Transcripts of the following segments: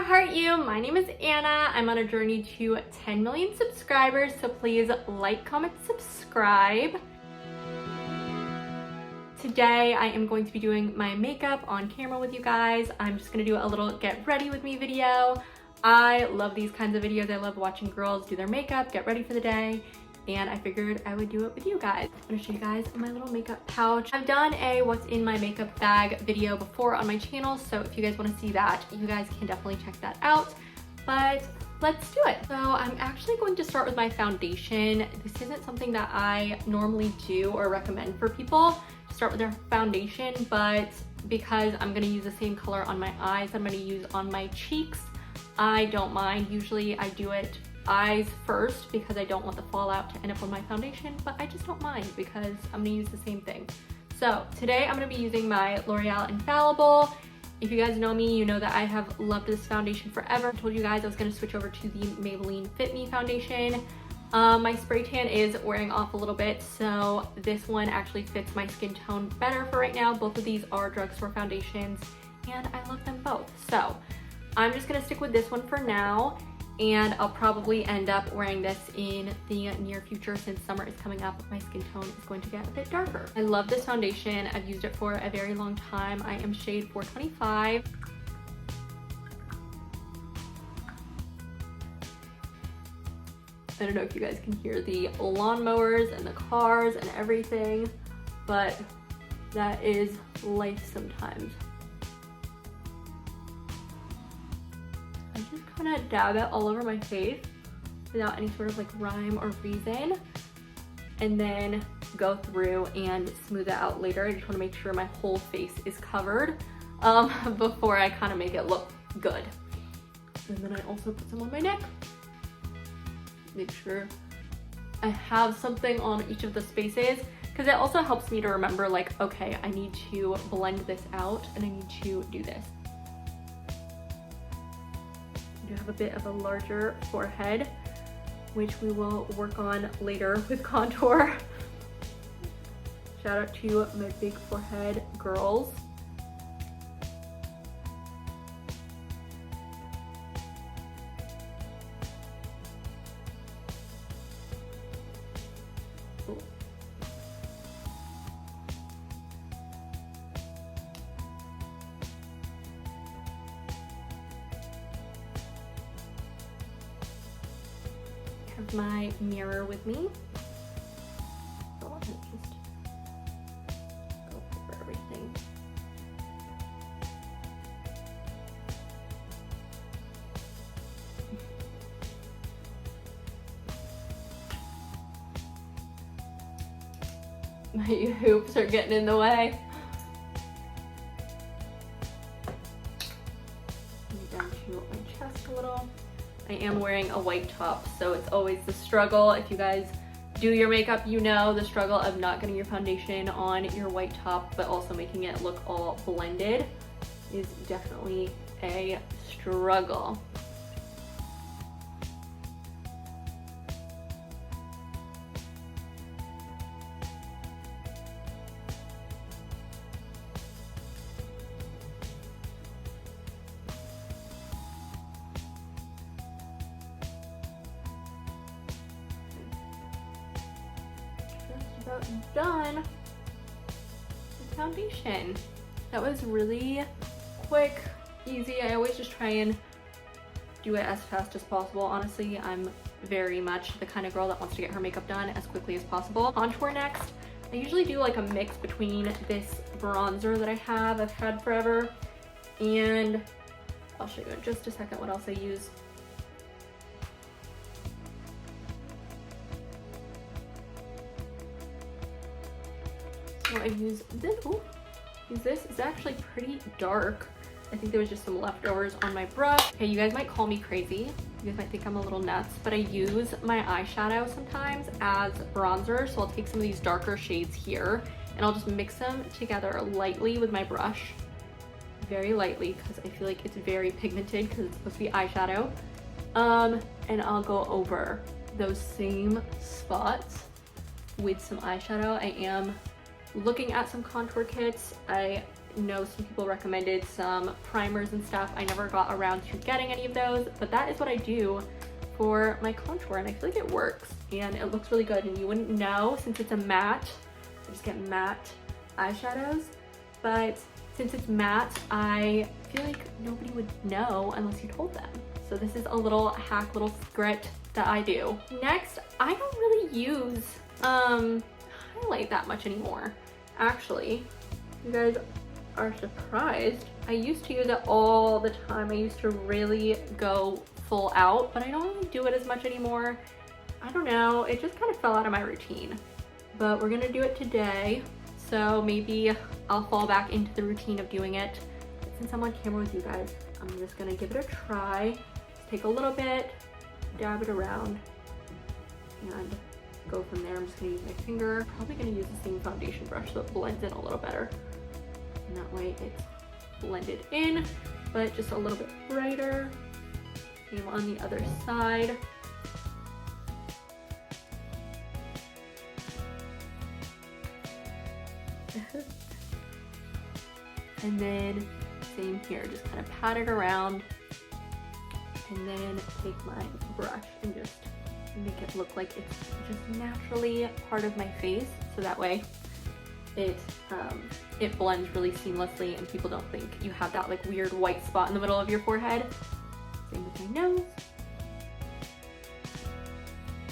heart you. My name is Anna. I'm on a journey to 10 million subscribers, so please like, comment, subscribe. Today I am going to be doing my makeup on camera with you guys. I'm just gonna do a little get ready with me video. I love these kinds of videos. I love watching girls do their makeup, get ready for the day, and I figured I would do it with you guys. I'm gonna show you guys my little makeup pouch. I've done a what's in my makeup bag video before on my channel, so if you guys wanna see that, you guys can definitely check that out. But let's do it. So I'm actually going to start with my foundation. This isn't something that I normally do or recommend for people to start with their foundation, but because I'm gonna use the same color on my eyes that I'm gonna use on my cheeks, I don't mind. Usually I do it eyes first because I don't want the fallout to end up on my foundation, but I just don't mind because I'm gonna use the same thing. So today I'm gonna be using my L'Oreal Infallible. If you guys know me, you know that I have loved this foundation forever. I told you guys I was gonna switch over to the Maybelline Fit Me foundation. My spray tan is wearing off a little bit, so this one actually fits my skin tone better for right now. Both of these are drugstore foundations and I love them both. So I'm just gonna stick with this one for now, and I'll probably end up wearing this in the near future since summer is coming up. My skin tone is going to get a bit darker. I love this foundation. I've used it for a very long time. I am shade 425. I don't know if you guys can hear the lawnmowers and the cars and everything, but that is life sometimes. I just kind of dab it all over my face without any sort of like rhyme or reason, and then go through and smooth it out later. I just want to make sure my whole face is covered before I kind of make it look good. And then I also put some on my neck. Make sure I have something on each of the spaces, because it also helps me to remember, like, okay, I need to blend this out and I need to do this. I do have a bit of a larger forehead, which we will work on later with contour. Shout out to my big forehead girls. Have my mirror with me. So I'll just go over everything. My hoops are getting in the way. Down to my chest a little. I am wearing a white top, so it's always the struggle. If you guys do your makeup, you know the struggle of not getting your foundation on your white top, but also making it look all blended is definitely a struggle. About done with foundation. That was really quick, easy. I always just try and do it as fast as possible. Honestly, I'm very much the kind of girl that wants to get her makeup done as quickly as possible. Contour next. I usually do like a mix between this bronzer that I've had forever, and I'll show you in just a second what else I use. So I use this. Ooh, this is actually pretty dark. I think there was just some leftovers on my brush. Okay, you guys might call me crazy. You guys might think I'm a little nuts, but I use my eyeshadow sometimes as bronzer. So I'll take some of these darker shades here and I'll just mix them together lightly with my brush. Very lightly, because I feel like it's very pigmented because it's supposed to be eyeshadow. And I'll go over those same spots with some eyeshadow. I am looking at some contour kits. I know some people recommended some primers and stuff. I never got around to getting any of those, but that is what I do for my contour, and I feel like it works and it looks really good. And you wouldn't know since it's a matte. I just get matte eyeshadows, but since it's matte, I feel like nobody would know unless you told them. So this is a little hack, little secret that I do. Next, I don't really use highlight that much anymore. Actually, you guys are surprised. I used to use it all the time. I used to really go full out, but I don't really do it as much anymore. I don't know, it just kind of fell out of my routine. But we're gonna do it today. So maybe I'll fall back into the routine of doing it. But since I'm on camera with you guys, I'm just gonna give it a try. Just take a little bit, dab it around, and go from there. I'm just gonna use my finger. Probably gonna use the same foundation brush so it blends in a little better. And that way it's blended in, but just a little bit brighter. Same on the other side. And then same here, just kind of pat it around and then take my brush and just make it look like it's just naturally part of my face, so that way it blends really seamlessly and people don't think you have that like weird white spot in the middle of your forehead. Same with my nose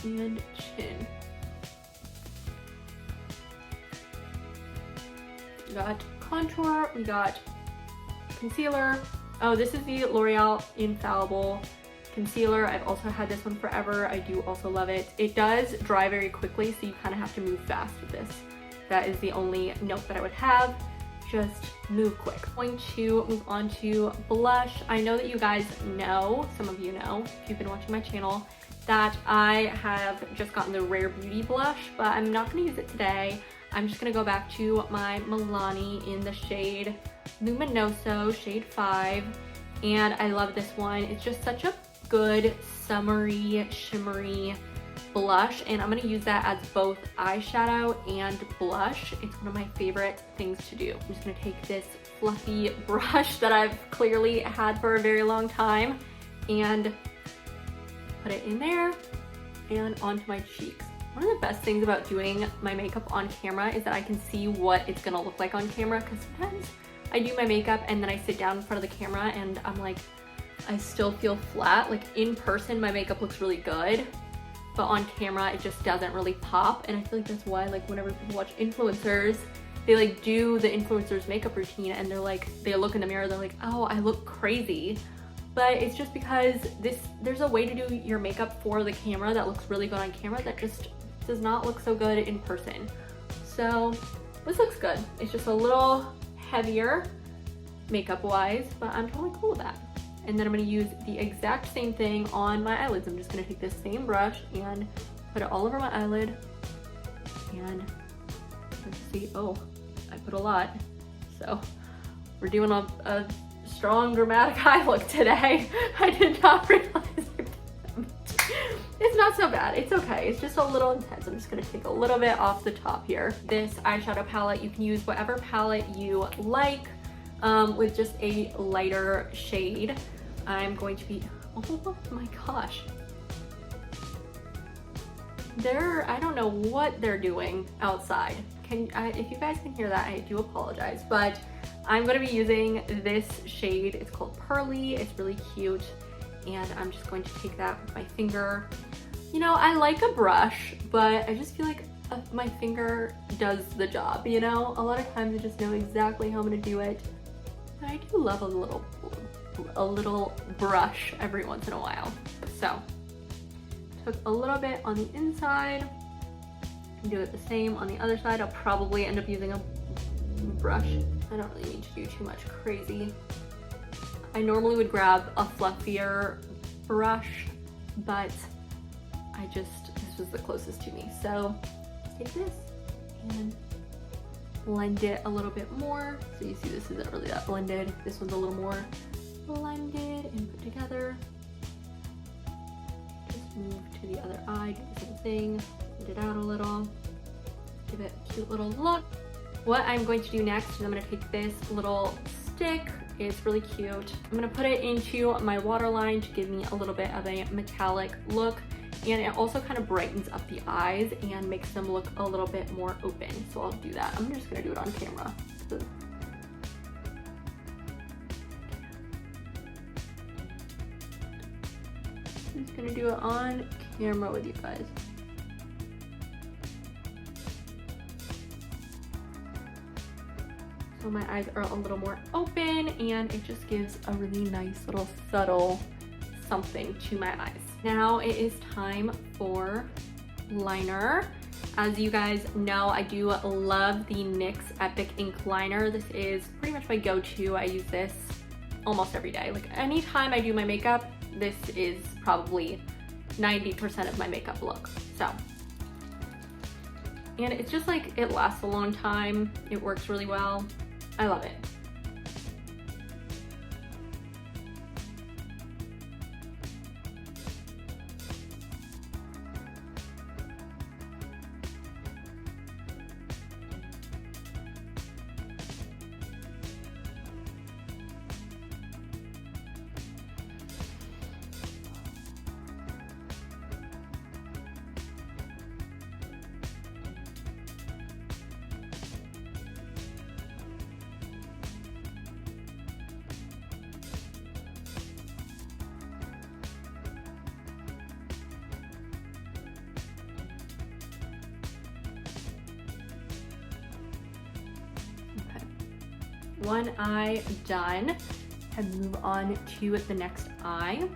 and chin. We got contour, we got concealer. Oh, this is the L'Oreal Infallible concealer. I've also had this one forever. I do also love it. It does dry very quickly, so you kind of have to move fast with this. That is the only note that I would have. Just move quick. I'm going to move on to blush. I know that you guys know, some of you know, if you've been watching my channel, that I have just gotten the Rare Beauty blush, but I'm not gonna use it today. I'm just gonna go back to my Milani in the shade Luminoso, shade 5. And I love this one. It's just such a good summery, shimmery blush. And I'm gonna use that as both eyeshadow and blush. It's one of my favorite things to do. I'm just gonna take this fluffy brush that I've clearly had for a very long time and put it in there and onto my cheeks. One of the best things about doing my makeup on camera is that I can see what it's gonna look like on camera, because sometimes I do my makeup and then I sit down in front of the camera and I'm like, I still feel flat. Like in person, my makeup looks really good, but on camera, it just doesn't really pop. And I feel like that's why, like, whenever people watch influencers, they like do the influencer's makeup routine and they're like, they look in the mirror, they're like, oh, I look crazy. But it's just because there's a way to do your makeup for the camera that looks really good on camera that just does not look so good in person. So this looks good. It's just a little heavier makeup wise, but I'm totally cool with that. And then I'm gonna use the exact same thing on my eyelids. I'm just gonna take this same brush and put it all over my eyelid. And let's see, oh, I put a lot. So we're doing a strong dramatic eye look today. I did not realize it. It's not so bad, it's okay. It's just a little intense. I'm just gonna take a little bit off the top here. This eyeshadow palette, you can use whatever palette you like with just a lighter shade. I'm going to be, oh my gosh. I don't know what they're doing outside. If you guys can hear that, I do apologize, but I'm gonna be using this shade. It's called Pearly, it's really cute. And I'm just going to take that with my finger. You know, I like a brush, but I just feel like my finger does the job, you know? A lot of times I just know exactly how I'm gonna do it. But I do love a little brush every once in a while. So, took a little bit on the inside, do it the same on the other side. I'll probably end up using a brush. I don't really need to do too much crazy. I normally would grab a fluffier brush, but this was the closest to me. So take this and blend it a little bit more. So you see this isn't really that blended. This one's a little more blended and put together. Just move to the other eye, do the same thing, blend it out a little, give it a cute little look. What I'm going to do next is I'm going to take this little stick. It's really cute. I'm going to put it into my waterline to give me a little bit of a metallic look. And it also kind of brightens up the eyes and makes them look a little bit more open. So I'll do that. I'm just gonna do it on camera. I'm just gonna do it on camera with you guys. So my eyes are a little more open and it just gives a really nice little subtle something to my eyes. Now it is time for liner. As you guys know, I do love the NYX Epic Ink Liner. This is pretty much my go-to. I use this almost every day. Like anytime I do my makeup, this is probably 90% of my makeup look. So, and it's just like, it lasts a long time. It works really well. I love it. One eye done, and move on to the next eye.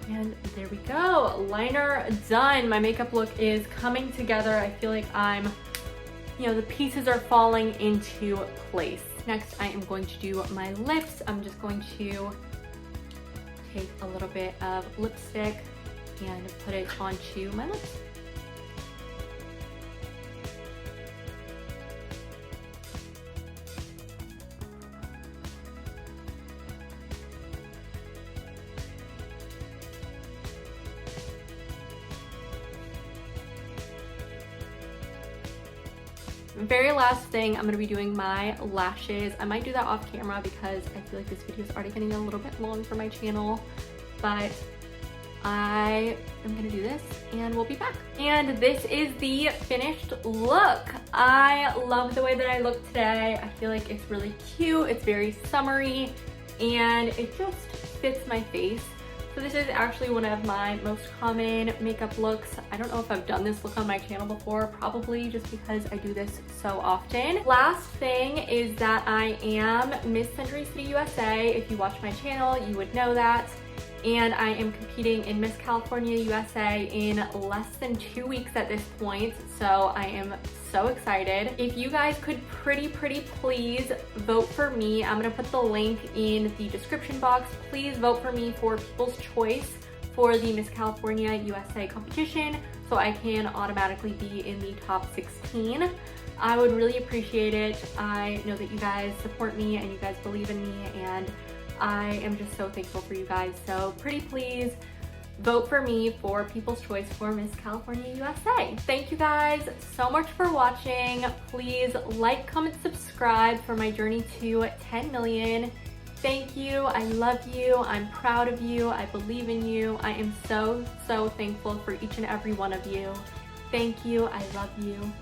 And there we go, liner done. My makeup look is coming together. I feel like the pieces are falling into place. Next, I am going to do my lips. I'm just going to take a little bit of lipstick and put it onto my lips. Very last thing, I'm going to be doing my lashes. I might do that off camera because I feel like this video is already getting a little bit long for my channel, but I am going to do this and we'll be back. And this is the finished look. I love the way that I look today. I feel like it's really cute. It's very summery and it just fits my face. So this is actually one of my most common makeup looks. I don't know if I've done this look on my channel before, probably just because I do this so often. Last thing is that I am Miss Century City USA. If you watch my channel, you would know that. And I am competing in Miss California USA in less than 2 weeks at this point. So I am so excited. If you guys could pretty please vote for me. I'm gonna put the link in the description box. Please vote for me for People's Choice for the Miss California USA competition so I can automatically be in the top 16. I would really appreciate it. I know that you guys support me and you guys believe in me, and I am just so thankful for you guys. So pretty please vote for me for People's Choice for Miss California USA. Thank you guys so much for watching. Please like, comment, subscribe for my journey to 10 million. Thank you. I love you. I'm proud of you. I believe in you. I am so thankful for each and every one of you. Thank you. I love you.